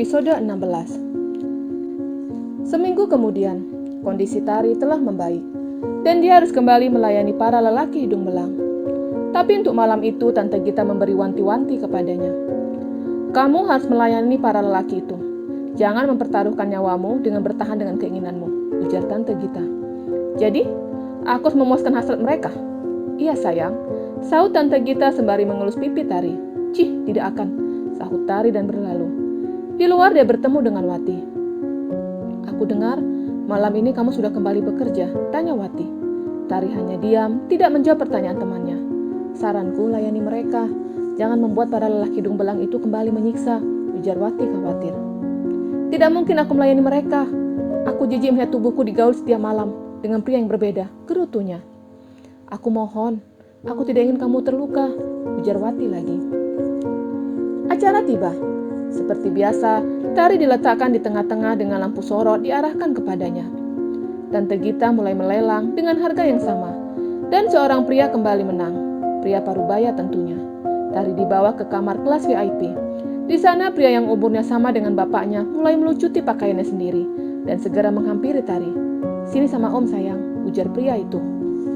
episode 16. Seminggu kemudian, kondisi Tari telah membaik, dan dia harus kembali melayani para lelaki hidung belang. Tapi untuk malam itu, Tante Gita memberi wanti-wanti kepadanya. Kamu harus melayani para lelaki itu. Jangan mempertaruhkan nyawamu dengan bertahan dengan keinginanmu, ujar Tante Gita. Jadi, aku harus memuaskan hasrat mereka? Iya sayang, sahut Tante Gita sembari mengelus pipi Tari. Cih, tidak akan, sahut Tari dan berlalu. Di luar dia bertemu dengan Wati. Aku dengar, malam ini kamu sudah kembali bekerja, tanya Wati. Tari hanya diam, tidak menjawab pertanyaan temannya. Saranku, layani mereka. Jangan membuat para lelaki hidung belang itu kembali menyiksa, ujar Wati khawatir. Tidak mungkin aku melayani mereka. Aku jijik melihat tubuhku digaul setiap malam dengan pria yang berbeda, gerutunya. Aku mohon, aku tidak ingin kamu terluka, ujar Wati lagi. Acara tiba. Seperti biasa, Tari diletakkan di tengah-tengah dengan lampu sorot diarahkan kepadanya. Tante Gita mulai melelang dengan harga yang sama, dan seorang pria kembali menang. Pria parubaya tentunya. Tari dibawa ke kamar kelas VIP. Di sana pria yang umurnya sama dengan bapaknya mulai melucuti pakaiannya sendiri dan segera menghampiri Tari. Sini sama om sayang, ujar pria itu.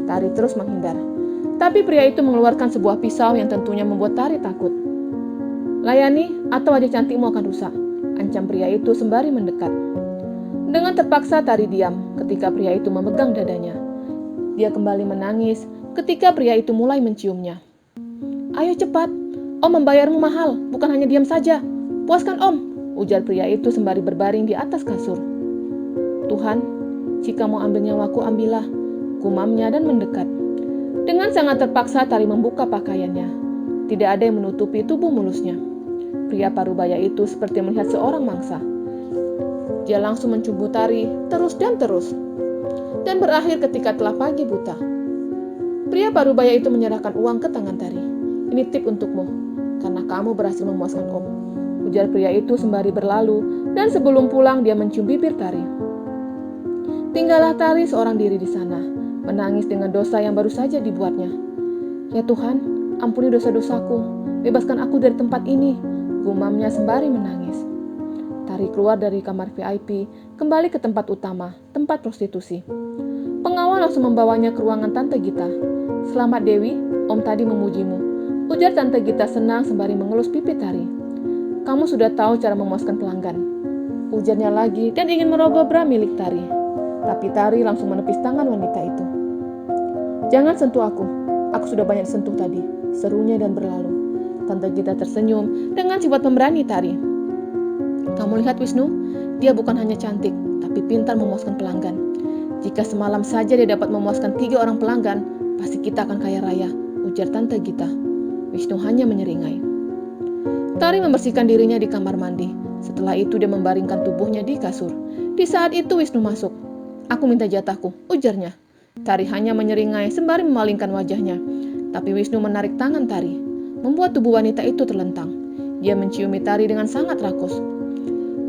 Tari terus menghindar. Tapi pria itu mengeluarkan sebuah pisau yang tentunya membuat Tari takut. Layani atau wajah cantikmu akan rusak, ancam pria itu sembari mendekat. Dengan terpaksa Tari diam ketika pria itu memegang dadanya. Dia kembali menangis ketika pria itu mulai menciumnya. Ayo cepat, om membayarmu mahal, bukan hanya diam saja. Puaskan om, ujar pria itu sembari berbaring di atas kasur. Tuhan, jika mau ambil nyawaku ambillah, gumamnya dan mendekat. Dengan sangat terpaksa Tari membuka pakaiannya. Tidak ada yang menutupi tubuh mulusnya. Pria parubaya itu seperti melihat seorang mangsa. Dia langsung mencumbu Tari terus dan terus. Dan berakhir ketika telah pagi buta. Pria parubaya itu menyerahkan uang ke tangan Tari. Ini tip untukmu, karena kamu berhasil memuaskan om, ujar pria itu sembari berlalu, dan sebelum pulang dia mencium bibir Tari. Tinggallah Tari seorang diri di sana, menangis dengan dosa yang baru saja dibuatnya. Ya Tuhan, ampuni dosa-dosaku, bebaskan aku dari tempat ini, gumamnya sembari menangis. Tari keluar dari kamar VIP, kembali ke tempat utama, tempat prostitusi. Pengawal langsung membawanya ke ruangan Tante Gita. Selamat Dewi, om tadi memujimu, ujar Tante Gita senang sembari mengelus pipi Tari. Kamu sudah tahu cara memuaskan pelanggan, ujarnya lagi dan ingin merogoh bra milik Tari. Tapi Tari langsung menepis tangan wanita itu. Jangan sentuh aku sudah banyak disentuh tadi, serunya dan berlalu. Tante Gita tersenyum dengan sifat pemberani Tari. Kamu lihat Wisnu, dia bukan hanya cantik, tapi pintar memuaskan pelanggan. Jika semalam saja dia dapat memuaskan 3 orang pelanggan, pasti kita akan kaya raya, ujar Tante Gita. Wisnu hanya menyeringai. Tari membersihkan dirinya di kamar mandi. Setelah itu dia membaringkan tubuhnya di kasur. Di saat itu Wisnu masuk. Aku minta jatahku, ujarnya. Tari hanya menyeringai sembari memalingkan wajahnya. Tapi Wisnu menarik tangan Tari, membuat tubuh wanita itu terlentang. Dia menciumi Tari dengan sangat rakus.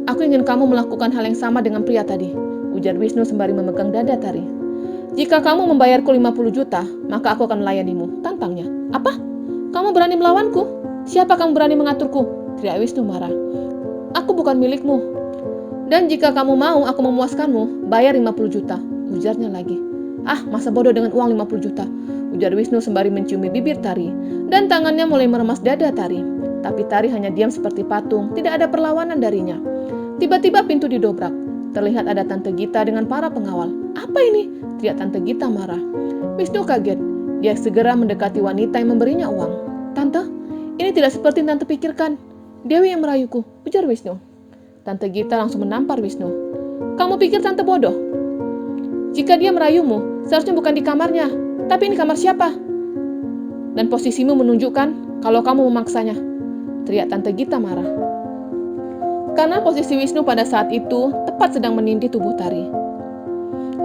Aku ingin kamu melakukan hal yang sama dengan pria tadi, ujar Wisnu sembari memegang dada Tari. Jika kamu membayarku 50 juta, maka aku akan melayanimu, tantangnya. Apa? Kamu berani melawanku? Siapa kamu berani mengaturku? Teriak Wisnu marah. Aku bukan milikmu. Dan jika kamu mau aku memuaskanmu, bayar 50 juta, ujarnya lagi. Ah, masa bodoh dengan uang 50 juta, ujar Wisnu sembari menciumi bibir Tari, dan tangannya mulai meremas dada Tari. Tapi Tari hanya diam seperti patung, tidak ada perlawanan darinya. Tiba-tiba pintu didobrak. Terlihat ada Tante Gita dengan para pengawal. Apa ini? Teriak Tante Gita marah. Wisnu kaget. Dia segera mendekati wanita yang memberinya uang. Tante, ini tidak seperti yang Tante pikirkan. Dewi yang merayuku, ujar Wisnu. Tante Gita langsung menampar Wisnu. Kamu pikir Tante bodoh? Jika dia merayumu, seharusnya bukan di kamarnya. Tapi ini kamar siapa? Dan posisimu menunjukkan kalau kamu memaksanya, teriak Tante Gita marah. Karena posisi Wisnu pada saat itu tepat sedang menindih tubuh Tari.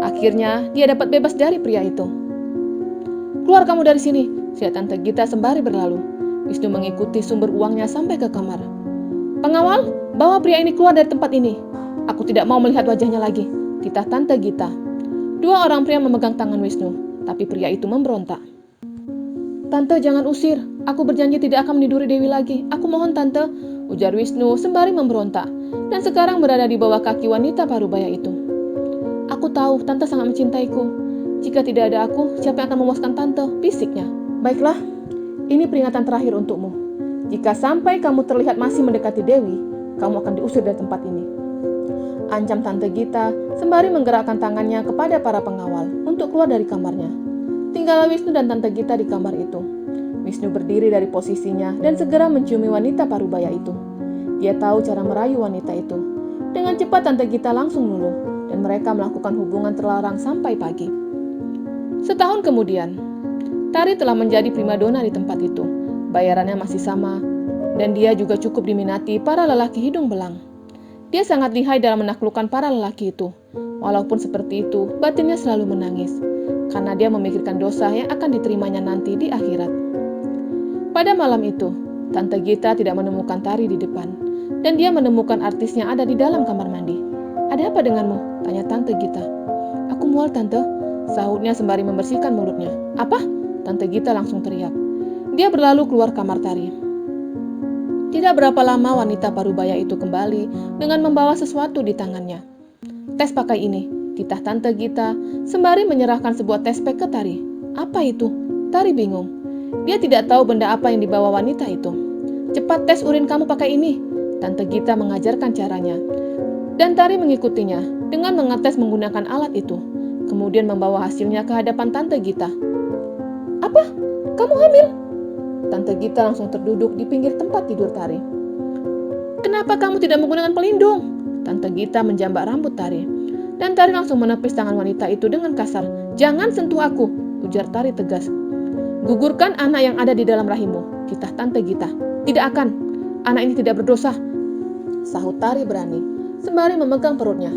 Akhirnya dia dapat bebas dari pria itu. Keluar kamu dari sini, teriak Tante Gita sembari berlalu. Wisnu mengikuti sumber uangnya sampai ke kamar. Pengawal, bawa pria ini keluar dari tempat ini. Aku tidak mau melihat wajahnya lagi, titah Tante Gita. 2 orang pria memegang tangan Wisnu, tapi pria itu memberontak. Tante jangan usir, aku berjanji tidak akan meniduri Dewi lagi. Aku mohon Tante, ujar Wisnu sembari memberontak. dan sekarang berada di bawah kaki wanita parubaya itu. Aku tahu Tante sangat mencintaiku. Jika tidak ada aku, siapa yang akan memuaskan Tante? Bisiknya. Baiklah, ini peringatan terakhir untukmu. Jika sampai kamu terlihat masih mendekati Dewi, kamu akan diusir dari tempat ini. Ancam Tante Gita sembari menggerakkan tangannya kepada para pengawal untuk keluar dari kamarnya. Tinggallah Wisnu dan Tante Gita di kamar itu. Wisnu berdiri dari posisinya dan segera menciumi wanita parubaya itu. Dia tahu cara merayu wanita itu. Dengan cepat Tante Gita langsung luluh dan mereka melakukan hubungan terlarang sampai pagi. Setahun kemudian, Tari telah menjadi primadona di tempat itu. Bayarannya masih sama dan dia juga cukup diminati para lelaki hidung belang. Dia sangat lihai dalam menaklukkan para lelaki itu. Walaupun seperti itu, batinnya selalu menangis karena dia memikirkan dosa yang akan diterimanya nanti di akhirat. Pada malam itu, Tante Gita tidak menemukan Tari di depan, dan dia menemukan artisnya ada di dalam kamar mandi. "Ada apa denganmu?" tanya Tante Gita. "Aku mual, Tante," sahutnya sembari membersihkan mulutnya. "Apa?" Tante Gita langsung teriak. Dia berlalu keluar kamar Tari. Tidak berapa lama wanita parubaya itu kembali dengan membawa sesuatu di tangannya. "Tes pakai ini," titah Tante Gita sembari menyerahkan sebuah tes pack ke Tari. "Apa itu?" Tari bingung. Dia tidak tahu benda apa yang dibawa wanita itu. "Cepat tes urin kamu pakai ini," Tante Gita mengajarkan caranya. Dan Tari mengikutinya dengan mengetes menggunakan alat itu, kemudian membawa hasilnya ke hadapan Tante Gita. "Apa? Kamu hamil?" Tante Gita langsung terduduk di pinggir tempat tidur Tari. "Kenapa kamu tidak menggunakan pelindung?" Tante Gita menjambak rambut Tari. Dan Tari langsung menepis tangan wanita itu dengan kasar. "Jangan sentuh aku," ujar Tari tegas. "Gugurkan anak yang ada di dalam rahimmu," titah Tante Gita. "Tidak akan. Anak ini tidak berdosa," sahut Tari berani, sembari memegang perutnya.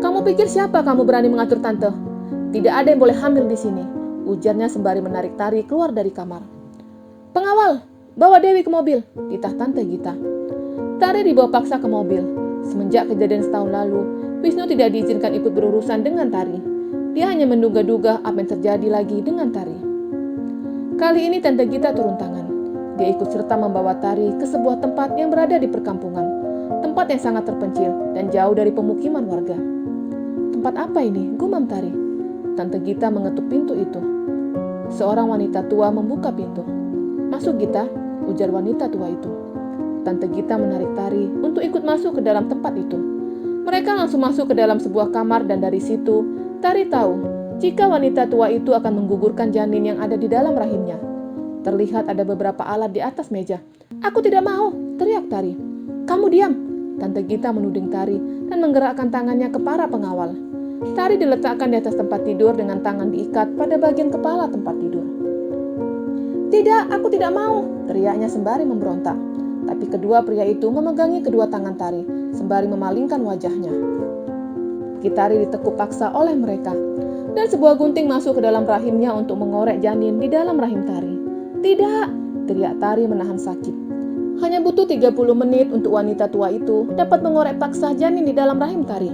"Kamu pikir siapa kamu berani mengatur Tante? Tidak ada yang boleh hamil di sini," ujarnya sembari menarik Tari keluar dari kamar. "Pengawal, bawa Dewi ke mobil," titah Tante Gita. Tari dibawa paksa ke mobil. Semenjak kejadian setahun lalu, Wisnu tidak diizinkan ikut berurusan dengan Tari. Dia hanya menduga-duga apa yang terjadi lagi dengan Tari. Kali ini Tante Gita turun tangan. Dia ikut serta membawa Tari ke sebuah tempat yang berada di perkampungan. Tempat yang sangat terpencil dan jauh dari pemukiman warga. "Tempat apa ini?" gumam Tari. Tante Gita mengetuk pintu itu. Seorang wanita tua membuka pintu. "Masuk Gita," ujar wanita tua itu. Tante Gita menarik Tari untuk ikut masuk ke dalam tempat itu. Mereka langsung masuk ke dalam sebuah kamar dan dari situ Tari tahu jika wanita tua itu akan menggugurkan janin yang ada di dalam rahimnya. Terlihat ada beberapa alat di atas meja. "Aku tidak mau," teriak Tari. "Kamu diam," Tante Gita menuding Tari dan menggerakkan tangannya ke para pengawal. Tari diletakkan di atas tempat tidur dengan tangan diikat pada bagian kepala tempat tidur. "Tidak, aku tidak mau," teriaknya sembari memberontak. Tapi kedua pria itu memegangi kedua tangan Tari sembari memalingkan wajahnya. Tari ditekuk paksa oleh mereka. Dan sebuah gunting masuk ke dalam rahimnya untuk mengorek janin di dalam rahim Tari. "Tidak!" teriak Tari menahan sakit. Hanya butuh 30 menit untuk wanita tua itu dapat mengorek paksa janin di dalam rahim Tari.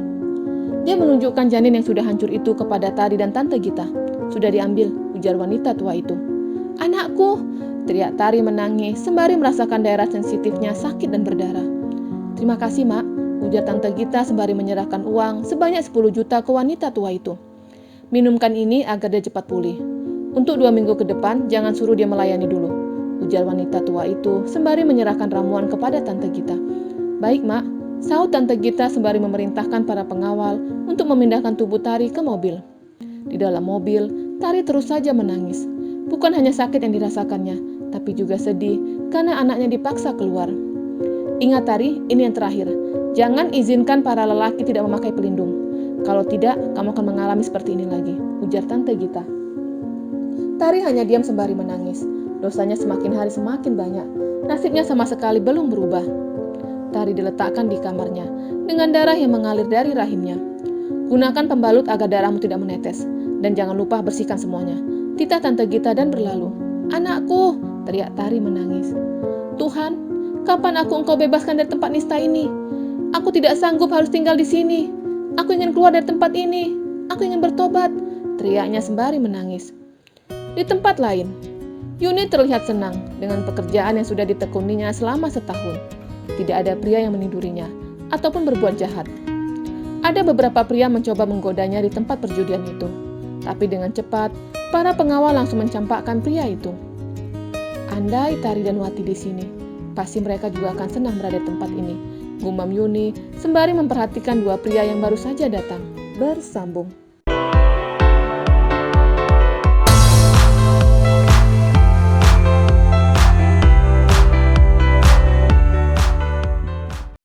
Dia menunjukkan janin yang sudah hancur itu kepada Tari dan Tante Gita. "Sudah diambil," ujar wanita tua itu. "Anakku!" teriak Tari menangis sembari merasakan daerah sensitifnya sakit dan berdarah. "Terima kasih, Mak," ujar Tante Gita sembari menyerahkan uang sebanyak 10 juta ke wanita tua itu. "Minumkan ini agar dia cepat pulih. Untuk 2 minggu ke depan, jangan suruh dia melayani dulu," ujar wanita tua itu sembari menyerahkan ramuan kepada Tante Gita. "Baik, Mak," sahut Tante Gita sembari memerintahkan para pengawal untuk memindahkan tubuh Tari ke mobil. Di dalam mobil, Tari terus saja menangis. Bukan hanya sakit yang dirasakannya, tapi juga sedih karena anaknya dipaksa keluar. "Ingat Tari, ini yang terakhir. Jangan izinkan para lelaki tidak memakai pelindung. Kalau tidak, kamu akan mengalami seperti ini lagi," ujar Tante Gita. Tari hanya diam sembari menangis. Dosanya semakin hari semakin banyak. Nasibnya sama sekali belum berubah. Tari diletakkan di kamarnya dengan darah yang mengalir dari rahimnya. "Gunakan pembalut agar darahmu tidak menetes. Dan jangan lupa bersihkan semuanya," titah Tante Gita dan berlalu. "Anakku!" teriak Tari menangis. "Tuhan, kapan engkau bebaskan dari tempat nista ini? Aku tidak sanggup harus tinggal di sini. Aku ingin keluar dari tempat ini. Aku ingin bertobat," teriaknya sembari menangis. Di tempat lain, Yuni terlihat senang dengan pekerjaan yang sudah ditekuninya selama setahun. Tidak ada pria yang menidurinya. ataupun berbuat jahat. Ada beberapa pria mencoba menggodanya di tempat perjudian itu, tapi dengan cepat, para pengawal langsung mencampakkan pria itu. Andai Tari dan Wati di sini, pasti mereka juga akan senang berada di tempat ini, gumam Yuni sembari memperhatikan dua pria yang baru saja datang. Bersambung.